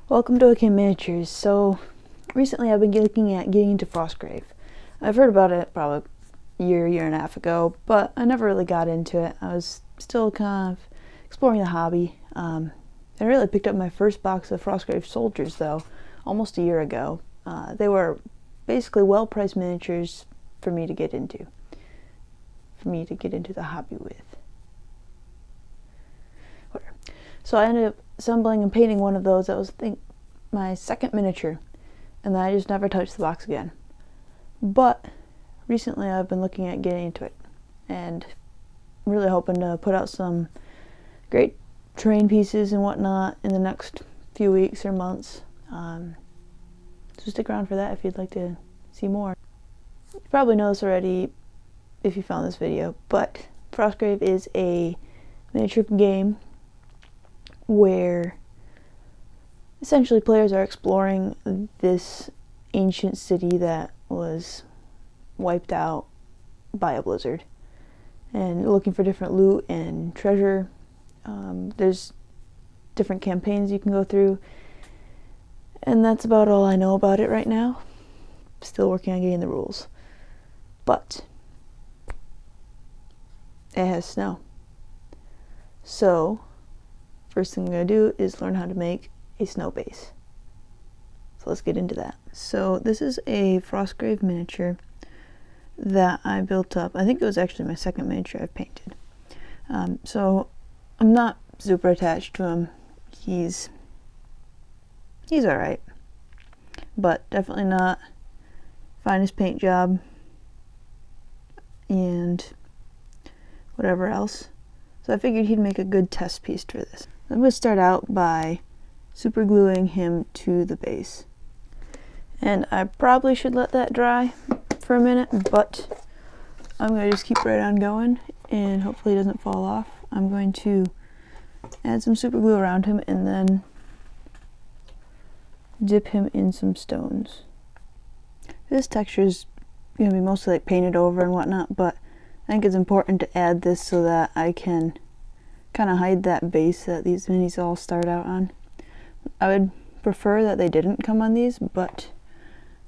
Welcome to OK Miniatures. So, recently I've been looking at getting into Frostgrave. I've heard about it probably a year and a half ago, but I never really got into it. I was still kind of exploring the hobby. I really picked up my first box of Frostgrave soldiers, though, almost a year ago. They were basically well-priced miniatures for me to get into. The hobby with. Whatever. So I ended up assembling and painting one of those. That was, I think, my second miniature, and then I just never touched the box again. But recently I've been looking at getting into it, and I'm really hoping to put out some great terrain pieces and whatnot in the next few weeks or months. So stick around for that if you'd like to see more. You probably know this already if you found this video, but Frostgrave is a miniature game where essentially players are exploring this ancient city that was wiped out by a blizzard and looking for different loot and treasure. There's different campaigns you can go through, and that's about all I know about it right now. Still working on getting the rules, but it has snow, so first thing I'm going to do is learn how to make a snow base. So let's get into that. So this is a Frostgrave miniature that I built up. I think it was actually my second miniature I've painted. So I'm not super attached to him. He's alright, but definitely not finest paint job and whatever else. So I figured he'd make a good test piece for this. I'm going to start out by super gluing him to the base. And I probably should let that dry for a minute, but I'm going to just keep right on going and hopefully it doesn't fall off. I'm going to add some super glue around him and then dip him in some stones. This texture is going to be mostly like painted over and whatnot, but I think it's important to add this so that I can kind of hide that base that these minis all start out on. I would prefer that they didn't come on these, but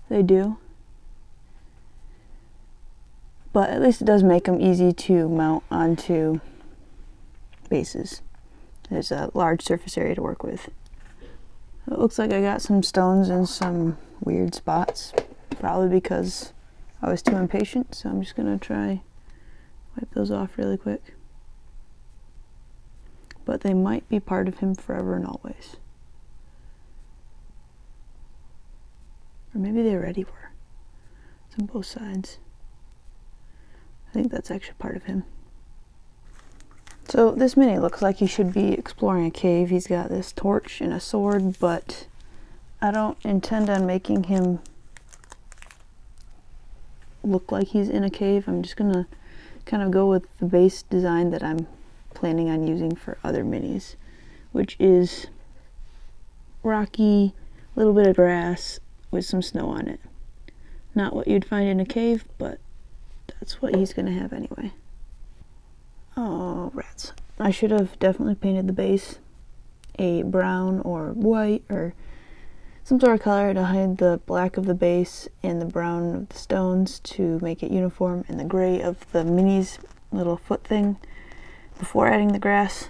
they do. But at least it does make them easy to mount onto bases. There's a large surface area to work with. It looks like I got some stones in some weird spots, probably because I was too impatient, so I'm just going to try wipe those off really quick. But they might be part of him forever and always. Or maybe they already were. It's on both sides. I think that's actually part of him. So this mini looks like he should be exploring a cave. He's got this torch and a sword, but I don't intend on making him look like he's in a cave. I'm just gonna kind of go with the base design that I'm planning on using for other minis, which is rocky, little bit of grass with some snow on it. Not what you'd find in a cave, but that's what he's gonna have anyway. Oh, rats. I should have definitely painted the base a brown or white or some sort of color to hide the black of the base and the brown of the stones to make it uniform, and the gray of the mini's little foot thing before adding the grass.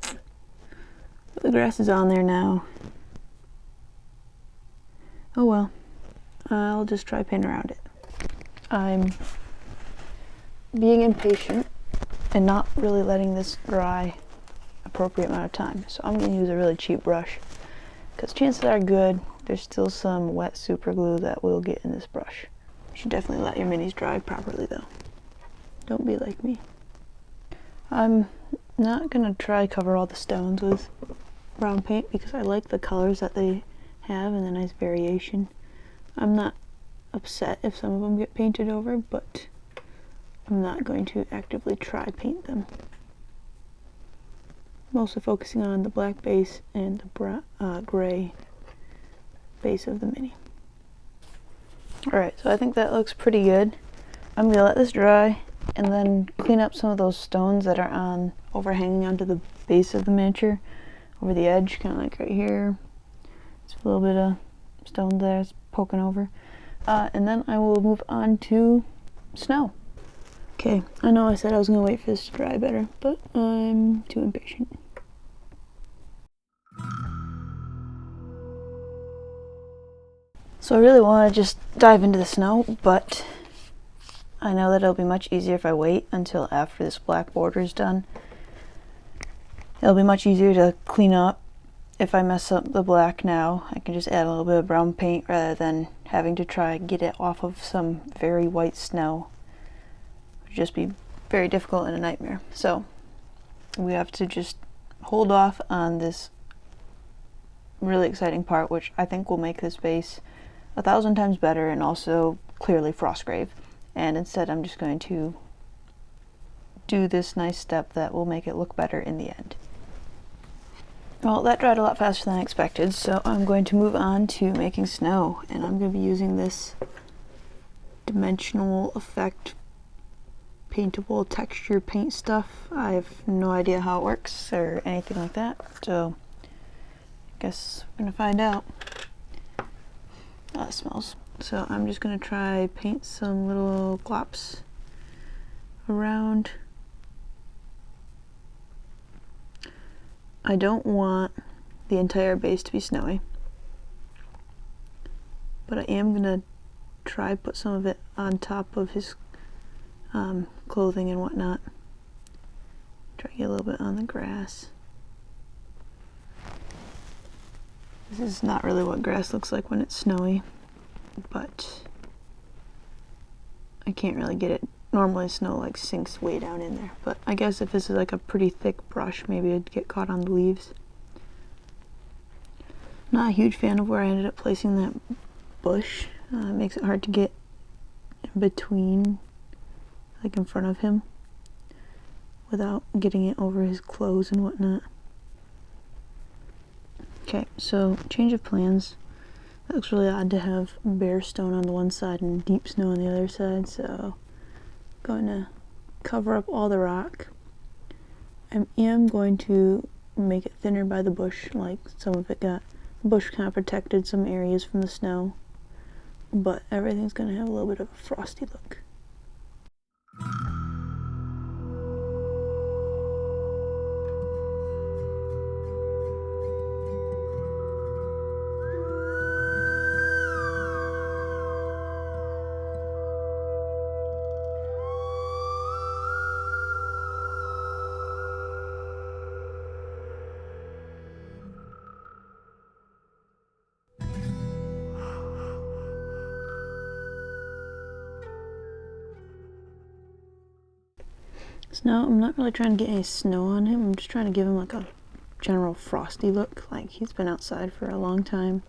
But the grass is on there now. Oh well, I'll just try paint around it. I'm being impatient and not really letting this dry appropriate amount of time, so I'm going to use a really cheap brush because chances are good there's still some wet super glue that will get in this brush. You should definitely let your minis dry properly though. Don't be like me. I'm not going to try cover all the stones with brown paint because I like the colors that they have and the nice variation. I'm not upset if some of them get painted over, but I'm not going to actively try paint them. Mostly focusing on the black base and the gray base of the mini. Alright, so I think that looks pretty good. I'm going to let this dry and then clean up some of those stones that are overhanging onto the base of the miniature over the edge, kind of like right here, It's a little bit of stone there poking over. And then I will move on to snow. Okay, I know I said I was going to wait for this to dry better, but I'm too impatient. So I really want to just dive into the snow, but I know that it'll be much easier if I wait until after this black border is done. It'll be much easier to clean up. If I mess up the black now, I can just add a little bit of brown paint rather than having to try and get it off of some very white snow. It would just be very difficult and a nightmare. So we have to just hold off on this really exciting part, which I think will make this base 1,000 times better and also clearly Frostgrave. And instead I'm just going to do this nice step that will make it look better in the end. Well, that dried a lot faster than I expected, so I'm going to move on to making snow, and I'm going to be using this dimensional effect paintable texture paint stuff. I have no idea how it works or anything like that, so I guess we're going to find out. It smells. So I'm just going to try paint some little glops around. I don't want the entire base to be snowy, but I am going to try put some of it on top of his clothing and whatnot. Try to get a little bit on the grass. This is not really what grass looks like when it's snowy, but I can't really get it. Normally snow like sinks way down in there, but I guess if this is like a pretty thick brush, maybe it'd get caught on the leaves. Not a huge fan of where I ended up placing that bush. It makes it hard to get in between, like in front of him, without getting it over his clothes and whatnot. Okay, so change of plans. It looks really odd to have bare stone on the one side and deep snow on the other side, so going to cover up all the rock. I am going to make it thinner by the bush, like some of it got, the bush kind of protected some areas from the snow, but everything's going to have a little bit of a frosty look. So now I'm not really trying to get any snow on him, I'm just trying to give him like a general frosty look, like he's been outside for a long time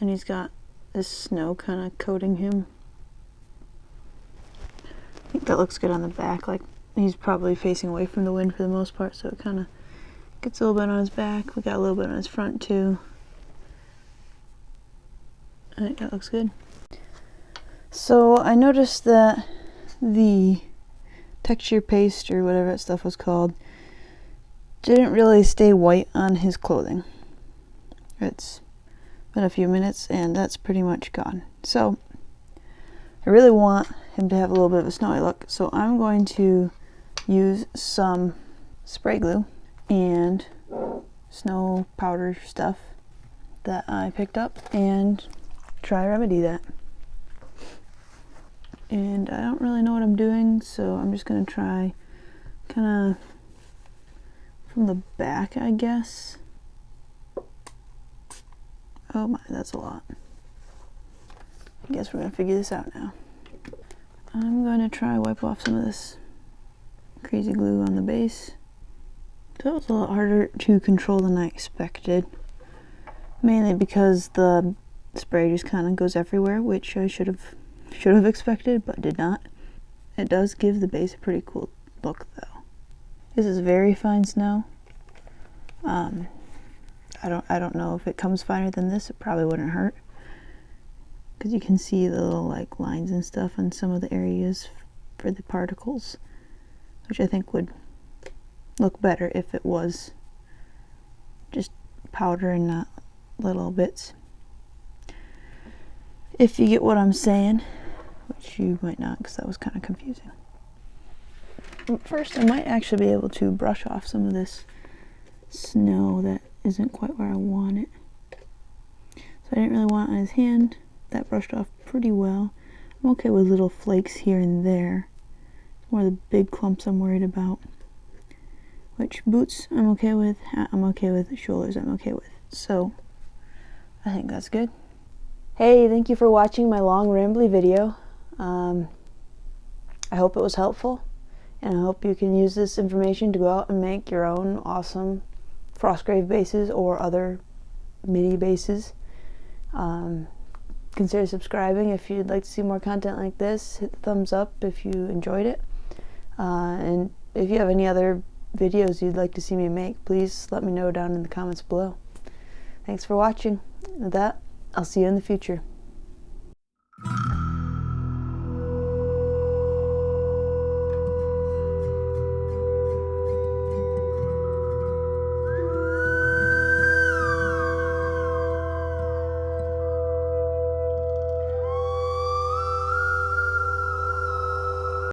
and he's got this snow kind of coating him. I think that looks good on the back, like he's probably facing away from the wind for the most part, so it kind of gets a little bit on his back. We got a little bit on his front too. I think that looks good. So I noticed that the texture paste or whatever that stuff was called didn't really stay white on his clothing. It's been a few minutes and that's pretty much gone. So I really want him to have a little bit of a snowy look, so I'm going to use some spray glue and snow powder stuff that I picked up and try remedy that. And I don't really know what I'm doing, so I'm just going to try kind of from the back, I guess. Oh my, that's a lot. I guess we're going to figure this out now. I'm going to try wipe off some of this crazy glue on the base. So that was a lot harder to control than I expected. Mainly because the spray just kind of goes everywhere, which I should have expected, but did not. It does give the base a pretty cool look though. This is very fine snow. I don't know if it comes finer than this. It probably wouldn't hurt, because you can see the little like lines and stuff on some of the areas for the particles, which I think would look better if it was just powder and not little bits. if you get what I'm saying, which you might not because that was kind of confusing. First, I might actually be able to brush off some of this snow that isn't quite where I want it. So I didn't really want it on his hand. That brushed off pretty well. I'm okay with little flakes here and there. It's more the big clumps I'm worried about. Which boots I'm okay with, hat I'm okay with, shoulders I'm okay with. So I think that's good. Hey, thank you for watching my long rambly video. I hope it was helpful, and I hope you can use this information to go out and make your own awesome Frostgrave bases or other mini bases. Consider subscribing if you'd like to see more content like this. Hit the thumbs up if you enjoyed it. And if you have any other videos you'd like to see me make, please let me know down in the comments below. Thanks for watching. With that, I'll see you in the future.